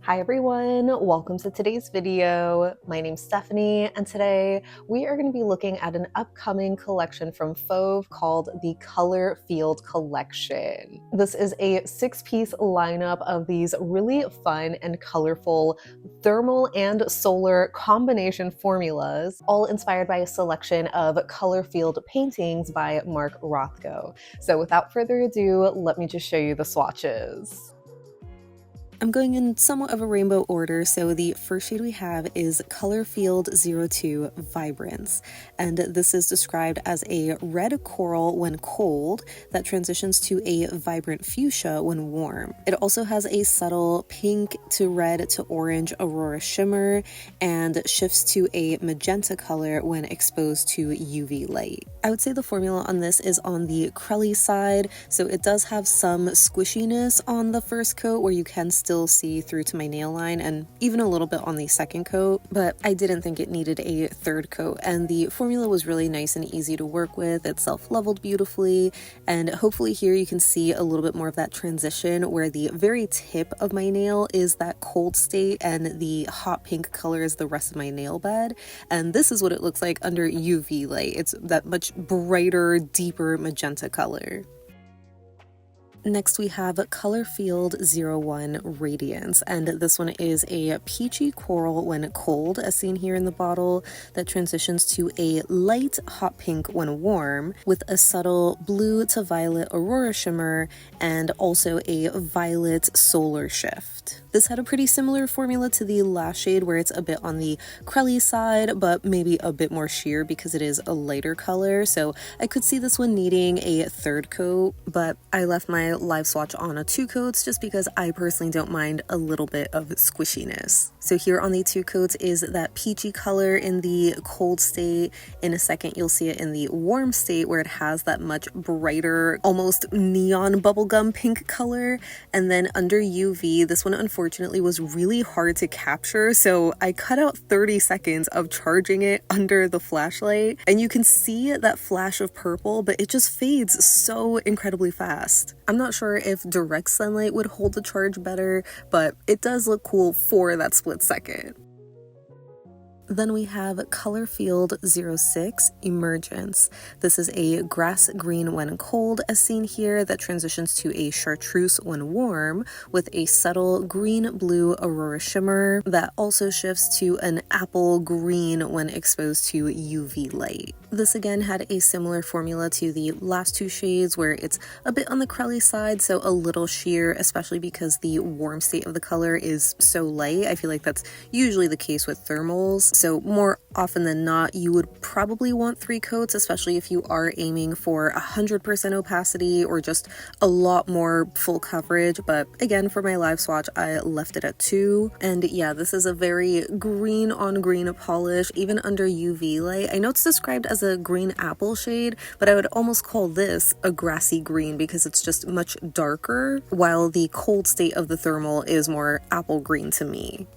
Hi everyone, welcome to today's video. My name's Stephanie, and today we are going to be looking at an upcoming collection from Fauve called the Color Field Collection. This is a 6-piece lineup of these really fun and colorful thermal and solar combination formulas, all inspired by a selection of color field paintings by Mark Rothko. So without further ado, let me just show you the swatches. I'm going in somewhat of a rainbow order, so the first shade we have is Color Field 02 Vibrance, and this is described as a red coral when cold that transitions to a vibrant fuchsia when warm. It also has a subtle pink to red to orange aurora shimmer and shifts to a magenta color when exposed to UV light. I would say the formula on this is on the crelly side, so it does have some squishiness on the first coat where you can still see through to my nail line, and even a little bit on the second coat, but I didn't think it needed a third coat, and the formula was really nice and easy to work with. It self-leveled beautifully, and hopefully here you can see a little bit more of that transition where the very tip of my nail is that cold state and the hot pink color is the rest of my nail bed, and this is what it looks like under UV light. It's that much brighter, deeper magenta color. Next we have Color Field 01 Radiance, and this one is a peachy coral when cold, as seen here in the bottle, that transitions to a light hot pink when warm, with a subtle blue to violet aurora shimmer and also a violet solar shift. This had a pretty similar formula to the last shade where it's a bit on the crelly side, but maybe a bit more sheer because it is a lighter color, so I could see this one needing a third coat, but I left my live swatch on a 2 coats just because I personally don't mind a little bit of squishiness. So here on the 2 coats is that peachy color in the cold state. In a second you'll see it in the warm state where it has that much brighter, almost neon bubblegum pink color, and then under UV, this one unfortunately was really hard to capture, so I cut out 30 seconds of charging it under the flashlight, and you can see that flash of purple, but it just fades so incredibly fast. I'm not sure if direct sunlight would hold the charge better, but it does look cool for that split second. Then we have Color Field 06 Emergence. This is a grass green when cold, as seen here, that transitions to a chartreuse when warm, with a subtle green-blue aurora shimmer that also shifts to an apple green when exposed to UV light. This again had a similar formula to the last 2 shades where it's a bit on the crelly side, so a little sheer, especially because the warm state of the color is so light. I feel like that's usually the case with thermals. So more often than not, you would probably want 3 coats, especially if you are aiming for 100% opacity or just a lot more full coverage. But again, for my live swatch, I left it at 2. And yeah, this is a very green on green polish, even under UV light. I know it's described as a green apple shade, but I would almost call this a grassy green because it's just much darker, while the cold state of the thermal is more apple green to me.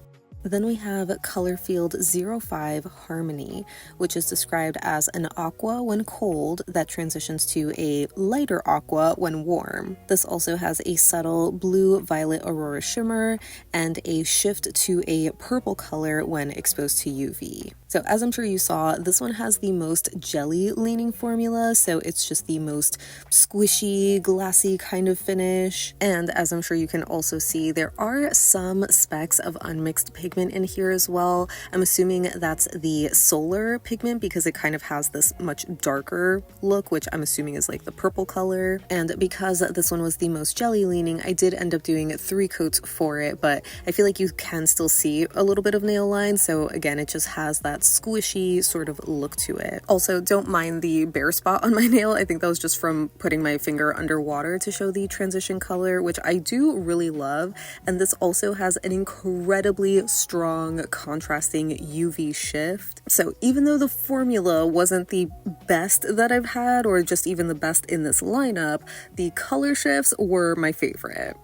Then we have Color Field 05 Harmony, which is described as an aqua when cold that transitions to a lighter aqua when warm. This also has a subtle blue-violet aurora shimmer and a shift to a purple color when exposed to UV. So as I'm sure you saw, this one has the most jelly-leaning formula, so it's just the most squishy, glassy kind of finish. And as I'm sure you can also see, there are some specks of unmixed pigment in here as well. I'm assuming that's the solar pigment because it kind of has this much darker look, which I'm assuming is like the purple color. And because this one was the most jelly-leaning, I did end up doing 3 coats for it, but I feel like you can still see a little bit of nail line, so again, it just has that squishy sort of look to it. Also, don't mind the bare spot on my nail. I think that was just from putting my finger underwater to show the transition color, which I do really love. And this also has an incredibly strong contrasting UV shift. So even though the formula wasn't the best that I've had, or just even the best in this lineup, the color shifts were my favorite.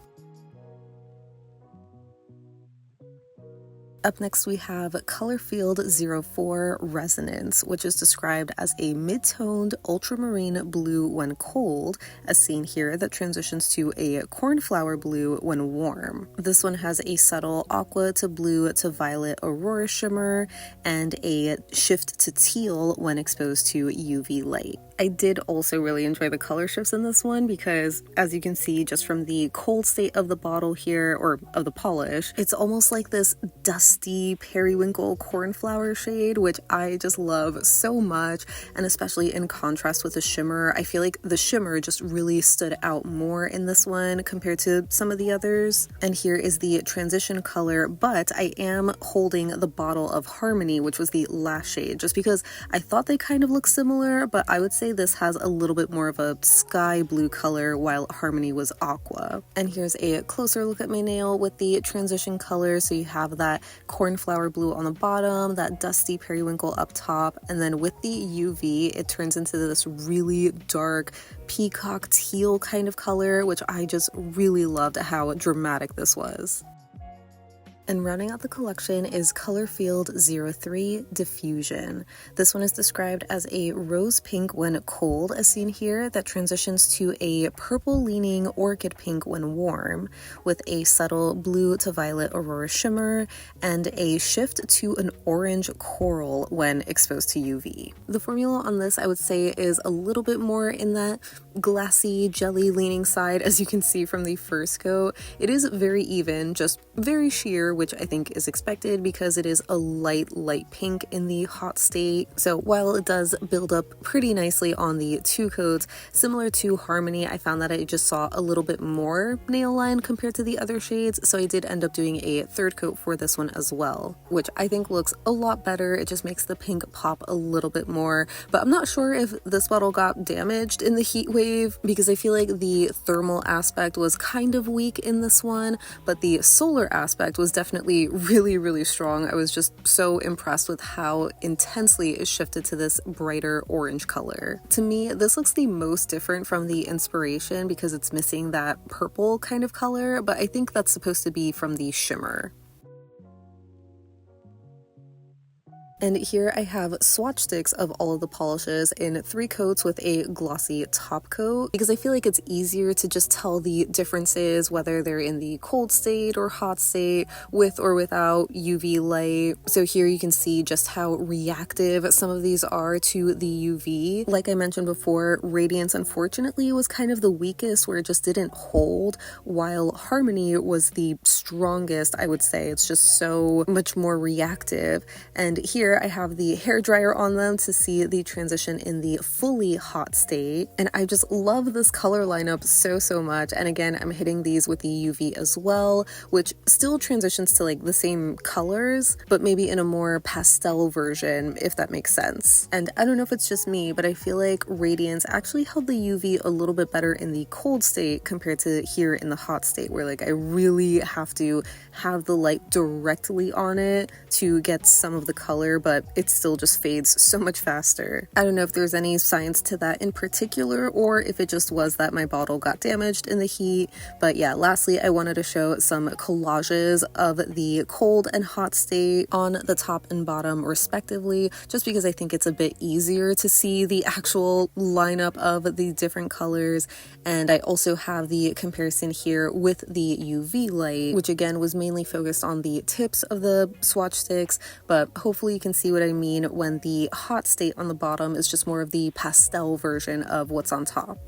Up next we have Color Field 04 Resonance, which is described as a mid-toned ultramarine blue when cold, as seen here, that transitions to a cornflower blue when warm. This one has a subtle aqua to blue to violet aurora shimmer and a shift to teal when exposed to UV light. I did also really enjoy the color shifts in this one because, as you can see just from the cold state of the bottle here, or of the polish, it's almost like this dusty periwinkle cornflower shade, which I just love so much, and especially in contrast with the shimmer. I feel like the shimmer just really stood out more in this one compared to some of the others. And here is the transition color, but I am holding the bottle of Harmony, which was the last shade, just because I thought they kind of looked similar, but I would say this has a little bit more of a sky blue color while Harmony was aqua. And here's a closer look at my nail with the transition color. So you have that cornflower blue on the bottom, that dusty periwinkle up top, and then with the UV it turns into this really dark peacock teal kind of color, which I just really loved how dramatic this was. And rounding out the collection is Color Field 03 Diffusion. This one is described as a rose pink when cold, as seen here, that transitions to a purple leaning orchid pink when warm, with a subtle blue to violet aurora shimmer and a shift to an orange coral when exposed to UV. The formula on this, I would say, is a little bit more in that glassy jelly leaning side, as you can see from the first coat. It is very even, just very sheer, which I think is expected because it is a light pink in the hot state. So while it does build up pretty nicely on the two coats, similar to Harmony, I found that I just saw a little bit more nail line compared to the other shades, so I did end up doing a third coat for this one as well, which I think looks a lot better. It just makes the pink pop a little bit more, but I'm not sure if this bottle got damaged in the heat wave because I feel like the thermal aspect was kind of weak in this one, but the solar aspect was definitely really strong. I was just so impressed with how intensely it shifted to this brighter orange color. To me, this looks the most different from the inspiration because it's missing that purple kind of color, but I think that's supposed to be from the shimmer. And here I have swatch sticks of all of the polishes in 3 coats with a glossy top coat, because I feel like it's easier to just tell the differences whether they're in the cold state or hot state, with or without UV light. So here you can see just how reactive some of these are to the UV. Like I mentioned before, Radiance unfortunately was kind of the weakest, where it just didn't hold, while Harmony was the strongest, I would say. It's just so much more reactive. And here I have the hairdryer on them to see the transition in the fully hot state, and I just love this color lineup so much. And again, I'm hitting these with the UV as well, which still transitions to like the same colors, but maybe in a more pastel version, if that makes sense. And I don't know if it's just me, but I feel like Radiance actually held the UV a little bit better in the cold state compared to here in the hot state, where like I really have to have the light directly on it to get some of the color, but it still just fades so much faster. I don't know if there's any science to that in particular, or if it just was that my bottle got damaged in the heat. But yeah, lastly, I wanted to show some collages of the cold and hot state on the top and bottom respectively, just because I think it's a bit easier to see the actual lineup of the different colors. And I also have the comparison here with the UV light, which again was mainly focused on the tips of the swatch sticks, but hopefully you can see what I mean when the hot state on the bottom is just more of the pastel version of what's on top.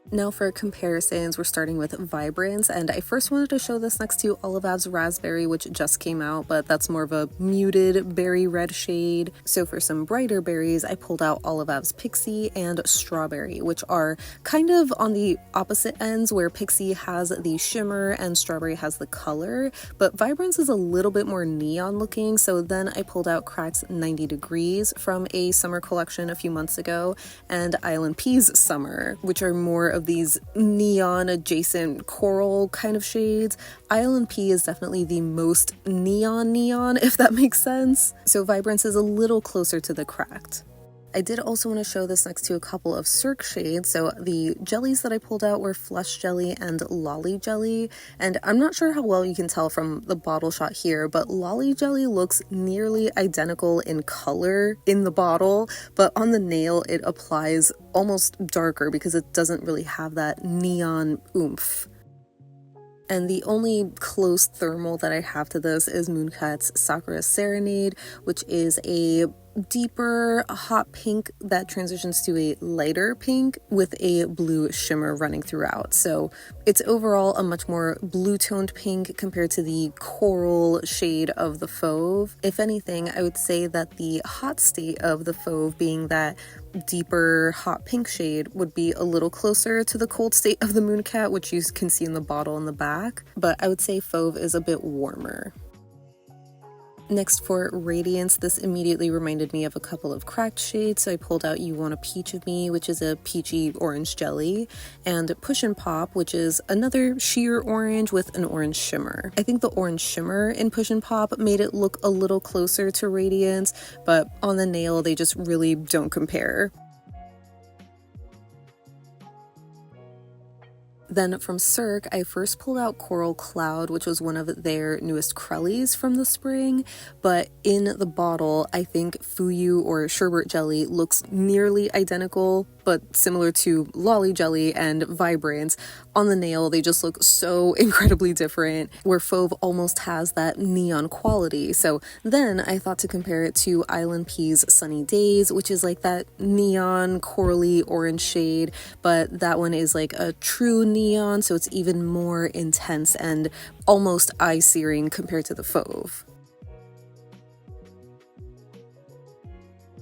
Now for comparisons, we're starting with Vibrance, and I first wanted to show this next to Olivav's Raspberry, which just came out, but that's more of a muted berry red shade. So for some brighter berries, I pulled out Olivav's Pixy and Strawberry, which are kind of on the opposite ends, where Pixy has the shimmer and Strawberry has the color, but Vibrance is a little bit more neon looking. So then I pulled out Crack's 90 Degrees from a summer collection a few months ago, and ILNP's Summer, which are more of these neon adjacent coral kind of shades. ILNP is definitely the most neon, if that makes sense. So Vibrance is a little closer to the Cracked. I did also want to show this next to a couple of Cirque shades. So the jellies that I pulled out were Flush Jelly and Lolly Jelly, and I'm not sure how well you can tell from the bottle shot here, but Lolly Jelly looks nearly identical in color in the bottle, but on the nail it applies almost darker because it doesn't really have that neon oomph. And the only close thermal that I have to this is Mooncat's Sakura Serenade, which is a deeper hot pink that transitions to a lighter pink with a blue shimmer running throughout. So it's overall a much more blue toned pink compared to the coral shade of the Fauve. If anything, I would say that the hot state of the Fauve, being that deeper hot pink shade, would be a little closer to the cold state of the Mooncat, which you can see in the bottle in the back, but I would say Fauve is a bit warmer. Next, for Radiance, this immediately reminded me of a couple of cracked shades, so I pulled out You Want a Peach of Me, which is a peachy orange jelly, and Pushin Pop, which is another sheer orange with an orange shimmer. I think the orange shimmer in Pushin Pop made it look a little closer to Radiance, but on the nail they just really don't compare. Then from Cirque, I first pulled out Coral Cloud, which was one of their newest Crellies from the spring, but in the bottle, I think Fuyū or Sherbet jelly looks nearly identical, but similar to Lolly Jelly and Vibrance. On the nail, they just look so incredibly different, where Fauve almost has that neon quality. So then I thought to compare it to ILNP's Sunny Days, which is like that neon corally orange shade, but that one is like a true neon, so it's even more intense and almost eye-searing compared to the Fauve.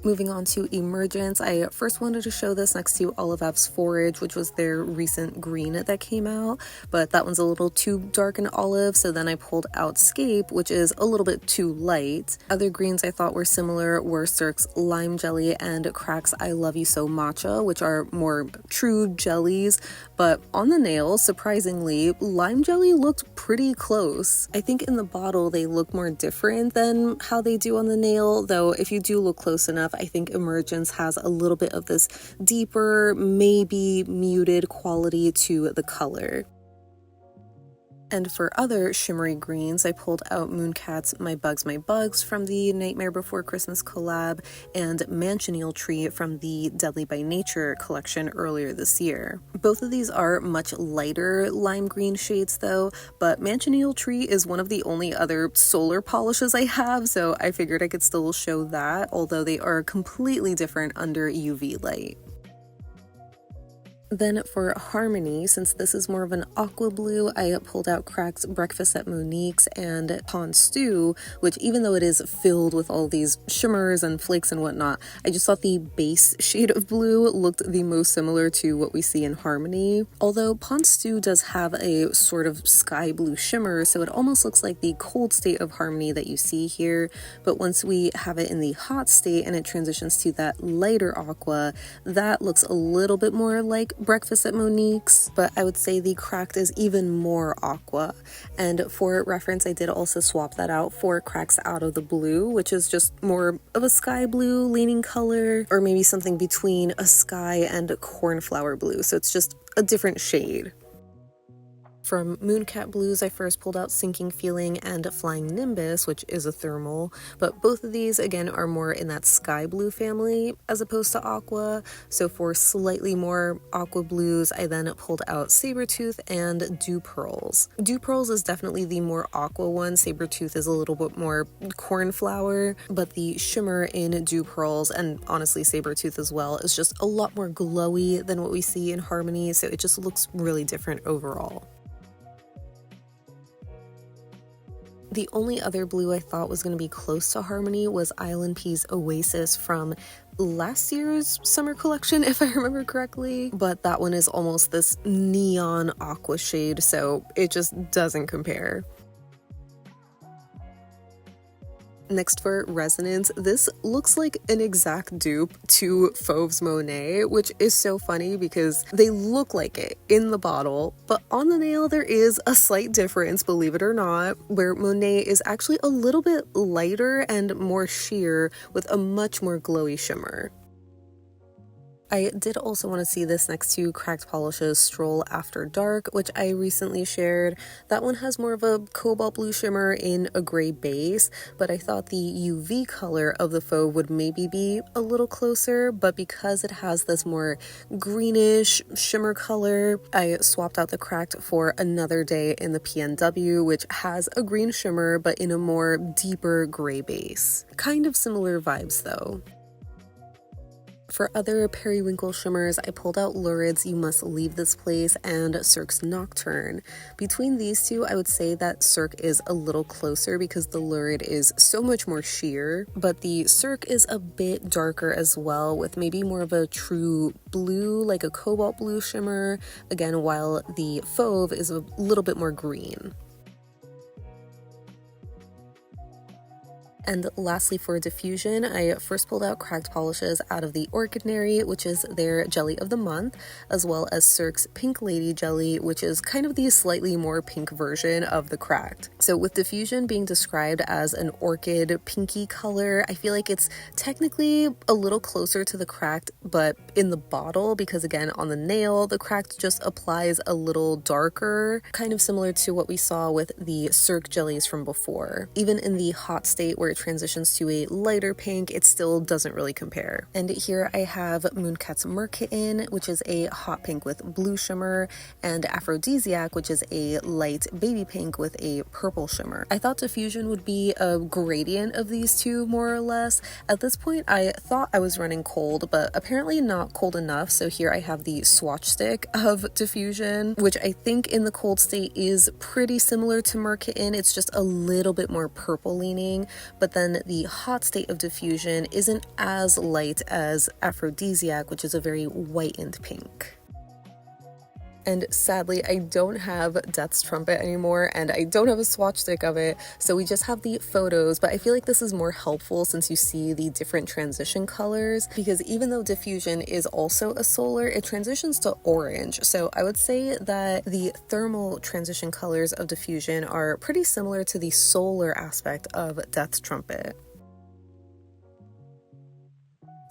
Moving on to Emergence, I first wanted to show this next to Olivav's Forage, which was their recent green that came out, but that one's a little too dark and olive, so then I pulled out Scape, which is a little bit too light. Other greens I thought were similar were Cirque's Lime Jelly and Crack's I Love You So Matcha, which are more true jellies, but on the nail, surprisingly, Lime Jelly looked pretty close. I think in the bottle they look more different than how they do on the nail, though if you do look close enough, I think Emergence has a little bit of this deeper, maybe muted quality to the color. And for other shimmery greens, I pulled out Mooncat's My Bugs from the Nightmare Before Christmas collab and Manchineel Tree from the Deadly by Nature collection earlier this year. Both of these are much lighter lime green shades though, but Manchineel Tree is one of the only other solar polishes I have, so I figured I could still show that, although they are completely different under UV light. Then for Harmony, since this is more of an aqua blue, I pulled out Crack's Breakfast at Monique's and Pond Stew, which even though it is filled with all these shimmers and flakes and whatnot, I just thought the base shade of blue looked the most similar to what we see in Harmony. Although Pond Stew does have a sort of sky blue shimmer, so it almost looks like the cold state of Harmony that you see here, but once we have it in the hot state and it transitions to that lighter aqua, that looks a little bit more like Breakfast at Monique's, but I would say the Cracked is even more aqua. And for reference, I did also swap that out for Crack's Out of the Blue, which is just more of a sky blue leaning color, or maybe something between a sky and a cornflower blue, so it's just a different shade. From Mooncat Blues, I first pulled out Sinking Feeling and Flying Nimbus, which is a thermal, but both of these, again, are more in that sky blue family as opposed to aqua. So for slightly more aqua blues, I then pulled out Sabertooth and Dewpearls. Dewpearls is definitely the more aqua one. Sabertooth is a little bit more cornflower, but the shimmer in Dewpearls, and honestly Sabertooth as well, is just a lot more glowy than what we see in Harmony, so it just looks really different overall. The only other blue I thought was going to be close to Harmony was ILNP's Oasis from last year's summer collection, if I remember correctly, but that one is almost this neon aqua shade, so it just doesn't compare. Next for Resonance, this looks like an exact dupe to Fauve's Monet, which is so funny because they look like it in the bottle, but on the nail there is a slight difference, believe it or not, where Monet is actually a little bit lighter and more sheer with a much more glowy shimmer. I did also want to see this next to Cracked Polish's Stroll After Dark, which I recently shared. That one has more of a cobalt blue shimmer in a gray base, but I thought the UV color of the Fauve would maybe be a little closer, but because it has this more greenish shimmer color, I swapped out the Cracked for Another Day in the PNW, which has a green shimmer, but in a more deeper gray base. Kind of similar vibes though. For other periwinkle shimmers, I pulled out Lurid's You Must Leave This Place and Cirque's Nocturne. Between these two, I would say that Cirque is a little closer because the Lurid is so much more sheer, but the Cirque is a bit darker as well, with maybe more of a true blue, like a cobalt blue shimmer, again, while the Fauve is a little bit more green. And lastly, for Diffusion, I first pulled out Cracked Polishes out of the Orchid-nary, which is their jelly of the month, as well as Cirque's Pink Lady jelly, which is kind of the slightly more pink version of the Cracked. So with Diffusion being described as an orchid pinky color, I feel like it's technically a little closer to the Cracked, but in the bottle, because again, on the nail, the Cracked just applies a little darker, kind of similar to what we saw with the Cirque jellies from before. Even in the hot state where it transitions to a lighter pink, it still doesn't really compare. And here I have Mooncat's Merkitten, which is a hot pink with blue shimmer, and Aphrodisiac, which is a light baby pink with a purple shimmer. I thought Diffusion would be a gradient of these two, more or less. At this point, I thought I was running cold, but apparently not cold enough, so here I have the swatch stick of Diffusion, which I think in the cold state is pretty similar to Merkitten. It's just a little bit more purple leaning, but then the hot state of Diffusion isn't as light as Aphrodisiac, which is a very whitened pink. And sadly, I don't have Death's Trumpet anymore, and I don't have a swatch stick of it, so we just have the photos, but I feel like this is more helpful since you see the different transition colors, because even though Diffusion is also a solar, it transitions to orange, so I would say that the thermal transition colors of Diffusion are pretty similar to the solar aspect of Death's Trumpet.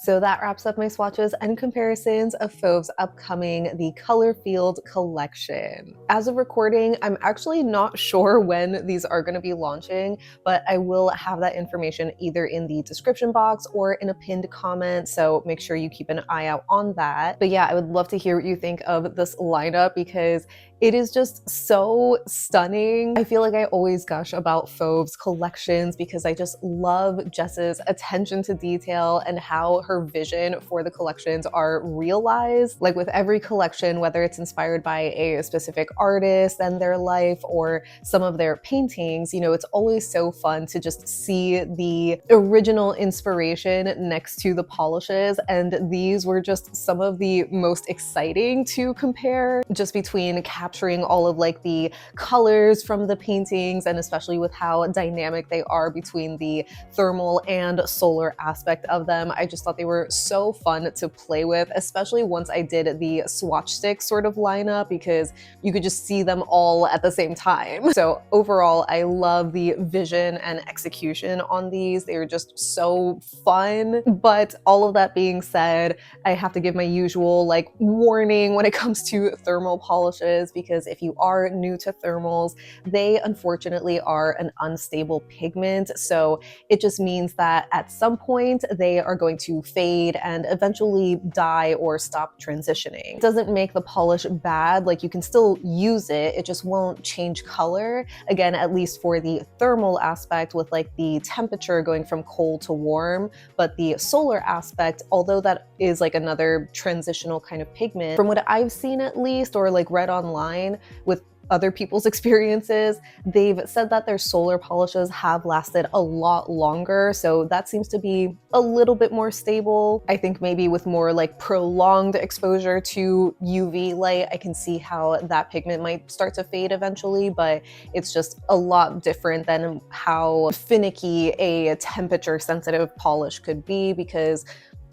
So that wraps up my swatches and comparisons of Fauve's upcoming The Color Field collection. As of recording, I'm actually not sure when these are going to be launching, but I will have that information either in the description box or in a pinned comment, so make sure you keep an eye out on that. But yeah, I would love to hear what you think of this lineup because it is just so stunning. I feel like I always gush about Fauve's collections because I just love Jess's attention to detail and how her vision for the collections are realized. Like with every collection, whether it's inspired by a specific artist and their life or some of their paintings, you know, it's always so fun to just see the original inspiration next to the polishes. And these were just some of the most exciting to compare, just between capturing all of like the colors from the paintings and especially with how dynamic they are between the thermal and solar aspect of them. I just thought they were so fun to play with, especially once I did the swatch stick sort of lineup because you could just see them all at the same time. So overall, I love the vision and execution on these. They are just so fun. But all of that being said, I have to give my usual like warning when it comes to thermal polishes, because if you are new to thermals, they unfortunately are an unstable pigment. So it just means that at some point they are going to fade and eventually die or stop transitioning. It doesn't make the polish bad, like you can still use it, it just won't change color. Again, at least for the thermal aspect with like the temperature going from cold to warm, but the solar aspect, although that is like another transitional kind of pigment, from what I've seen at least, or like read online with other people's experiences, they've said that their solar polishes have lasted a lot longer. So that seems to be a little bit more stable. I think maybe with more like prolonged exposure to UV light, I can see how that pigment might start to fade eventually, but it's just a lot different than how finicky a temperature sensitive polish could be, because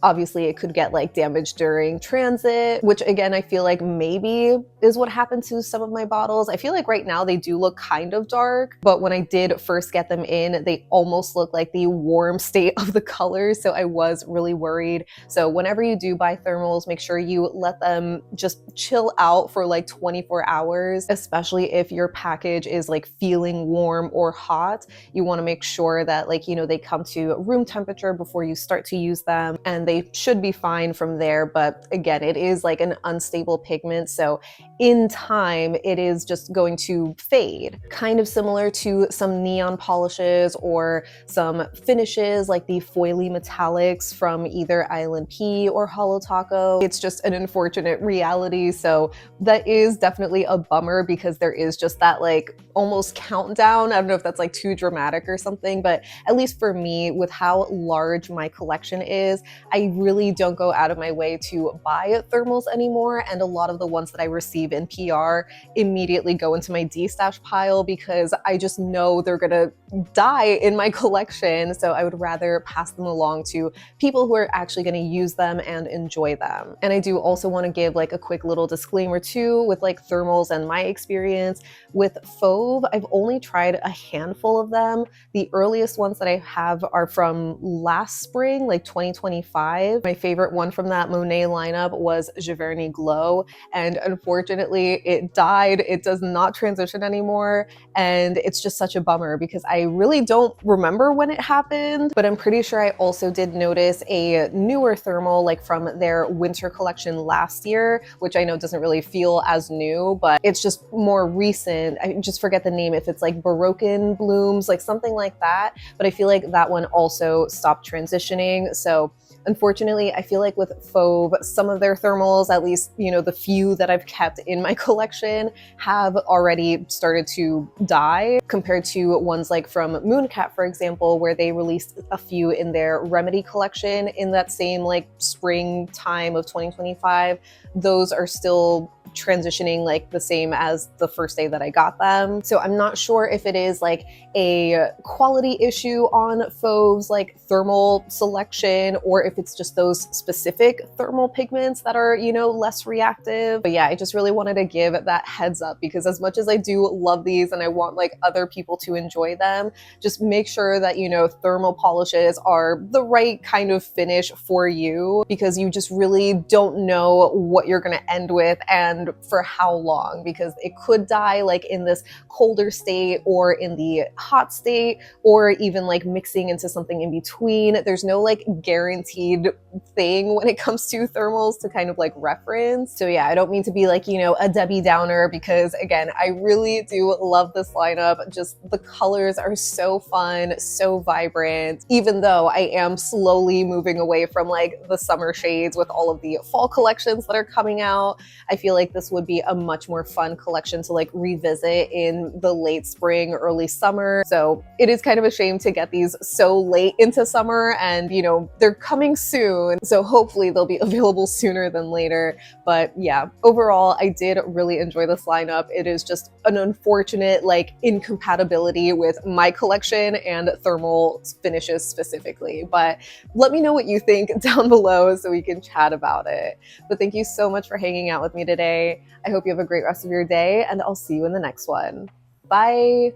Obviously it could get like damaged during transit, which again, I feel like maybe is what happened to some of my bottles. I feel like right now they do look kind of dark, but when I did first get them in, they almost look like the warm state of the colors. So I was really worried. So whenever you do buy thermals, make sure you let them just chill out for like 24 hours, especially if your package is like feeling warm or hot. You want to make sure that like, you know, they come to room temperature before you start to use them, and they should be fine from there. But again, it is like an unstable pigment, so in time it is just going to fade. Kind of similar to some neon polishes or some finishes like the foily metallics from either ILNP or Holo Taco. It's just an unfortunate reality. So that is definitely a bummer, because there is just that like almost countdown. I don't know if that's like too dramatic or something, but at least for me, with how large my collection is, I really don't go out of my way to buy thermals anymore. And a lot of the ones that I receive in PR immediately go into my destash pile, because I just know they're gonna die in my collection. So I would rather pass them along to people who are actually gonna use them and enjoy them. And I do also want to give like a quick little disclaimer too with like thermals and my experience. With Fauve, I've only tried a handful of them. The earliest ones that I have are from last spring, like 2025. My favorite one from that Monet lineup was Giverny Glow, and unfortunately it died. It does not transition anymore, and it's just such a bummer because I really don't remember when it happened, but I'm pretty sure I also did notice a newer thermal like from their winter collection last year, which I know doesn't really feel as new, but it's just more recent. I just forget the name, if it's like Baroque Blooms, like something like that, but I feel like that one also stopped transitioning. So unfortunately, I feel like with Fauve, some of their thermals, at least, you know, the few that I've kept in my collection, have already started to die, compared to ones like from Mooncat, for example, where they released a few in their Remedy collection in that same like spring time of 2025. Those are still transitioning like the same as the first day that I got them. So I'm not sure if it is like a quality issue on Fauve's like thermal selection, or if it's just those specific thermal pigments that are, you know, less reactive. But yeah, I just really wanted to give that heads up, because as much as I do love these and I want like other people to enjoy them, just make sure that, you know, thermal polishes are the right kind of finish for you, because you just really don't know what you're going to end with and for how long, because it could die like in this colder state or in the hot state, or even like mixing into something in between. There's no like guaranteed thing when it comes to thermals to kind of like reference. So yeah, I don't mean to be like, you know, a Debbie Downer, because again, I really do love this lineup. Just the colors are so fun, so vibrant, even though I am slowly moving away from like the summer shades with all of the fall collections that are coming out. I feel like this would be a much more fun collection to like revisit in the late spring, early summer. So it is kind of a shame to get these so late into summer, and you know, they're coming soon. So hopefully they'll be available sooner than later. But yeah, overall, I did really enjoy this lineup. It is just an unfortunate like incompatibility with my collection and thermal finishes specifically. But let me know what you think down below so we can chat about it. But thank you so much for hanging out with me today. I hope you have a great rest of your day, and I'll see you in the next one. Bye!